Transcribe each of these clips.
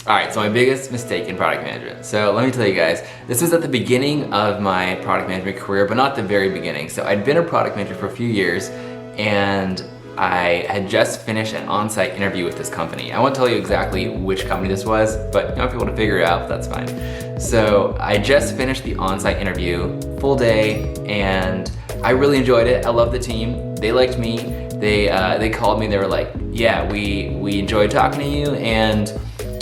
All right, so my biggest mistake in product management. So let me tell you guys, this was at the beginning of my product management career, but not the very beginning. So I'd been a product manager for a few years, and I had just finished an on-site interview with this company. I won't tell you exactly which company this was, but if you want to figure it out, that's fine. So I just finished the on-site interview, full day, and I really enjoyed it. I love the team. They liked me. They called me. They were like, "Yeah, we enjoyed talking to you, and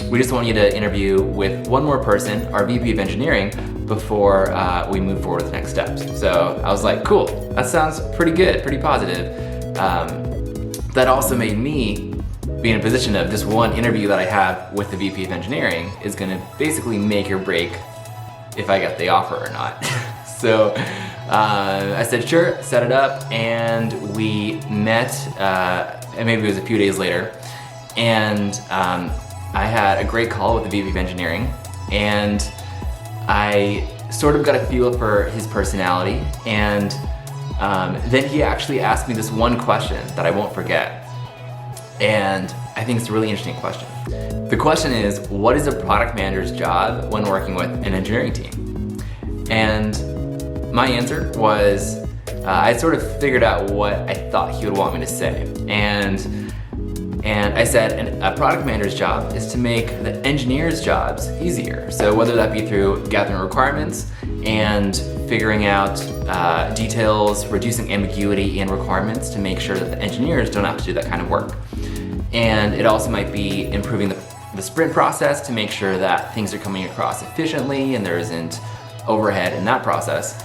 we just want you to interview with one more person, our VP of engineering, before we move forward with the next steps." So I was like, cool, that sounds pretty good, pretty positive. That also made me be in a position of this one interview that I have with the VP of engineering is gonna basically make or break if I get the offer or not. So I said, sure, set it up, and we met, and maybe it was a few days later, and I had a great call with the VP of engineering, and I sort of got a feel for his personality, and then he actually asked me this one question that I won't forget, and I think it's a really interesting question. The question is, what is a product manager's job when working with an engineering team? And my answer was, I sort of figured out what I thought he would want me to say, and I said a product manager's job is to make the engineers' jobs easier. So whether that be through gathering requirements and figuring out details, reducing ambiguity in requirements to make sure that the engineers don't have to do that kind of work. And it also might be improving the sprint process to make sure that things are coming across efficiently and there isn't overhead in that process.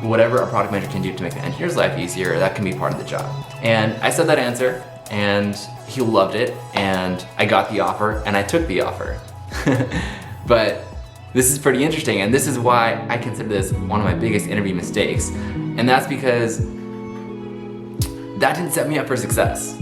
Whatever a product manager can do to make the engineer's life easier, that can be part of the job. And I said that answer, and he loved it, and I got the offer, and I took the offer. But this is pretty interesting, and this is why I consider this one of my biggest interview mistakes, and that's because that didn't set me up for success.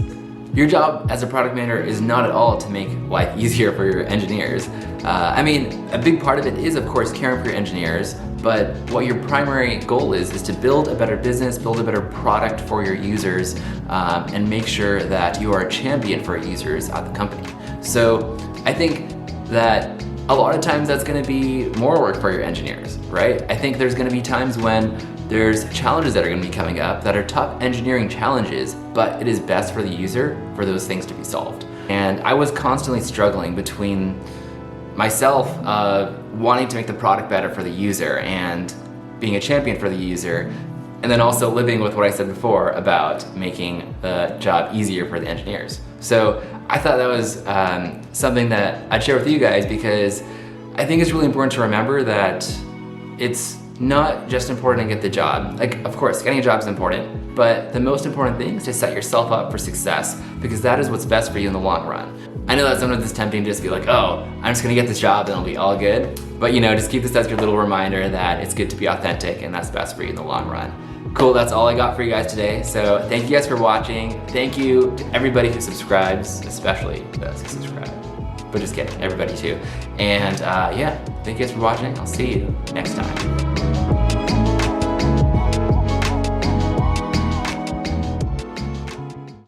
Your job as a product manager is not at all to make life easier for your engineers. I mean, a big part of it is, of course, caring for your engineers, but what your primary goal is to build a better business, build a better product for your users, and make sure that you are a champion for users at the company. So I think that a lot of times that's gonna be more work for your engineers, right? I think there's gonna be times when there's challenges that are gonna be coming up that are tough engineering challenges, but it is best for the user for those things to be solved. And I was constantly struggling between myself wanting to make the product better for the user and being a champion for the user, and then also living with what I said before about making the job easier for the engineers. So I thought that was something that I'd share with you guys, because I think it's really important to remember that it's not just important to get the job. Like, of course, getting a job is important, but the most important thing is to set yourself up for success, because that is what's best for you in the long run. I know that sometimes it's tempting to just be like, oh, I'm just gonna get this job and it'll be all good. But just keep this as your little reminder that it's good to be authentic, and that's best for you in the long run. Cool, that's all I got for you guys today. So thank you guys for watching. Thank you to everybody who subscribes, especially those who subscribe. But just kidding, everybody too. And yeah, thank you guys for watching. I'll see you next time.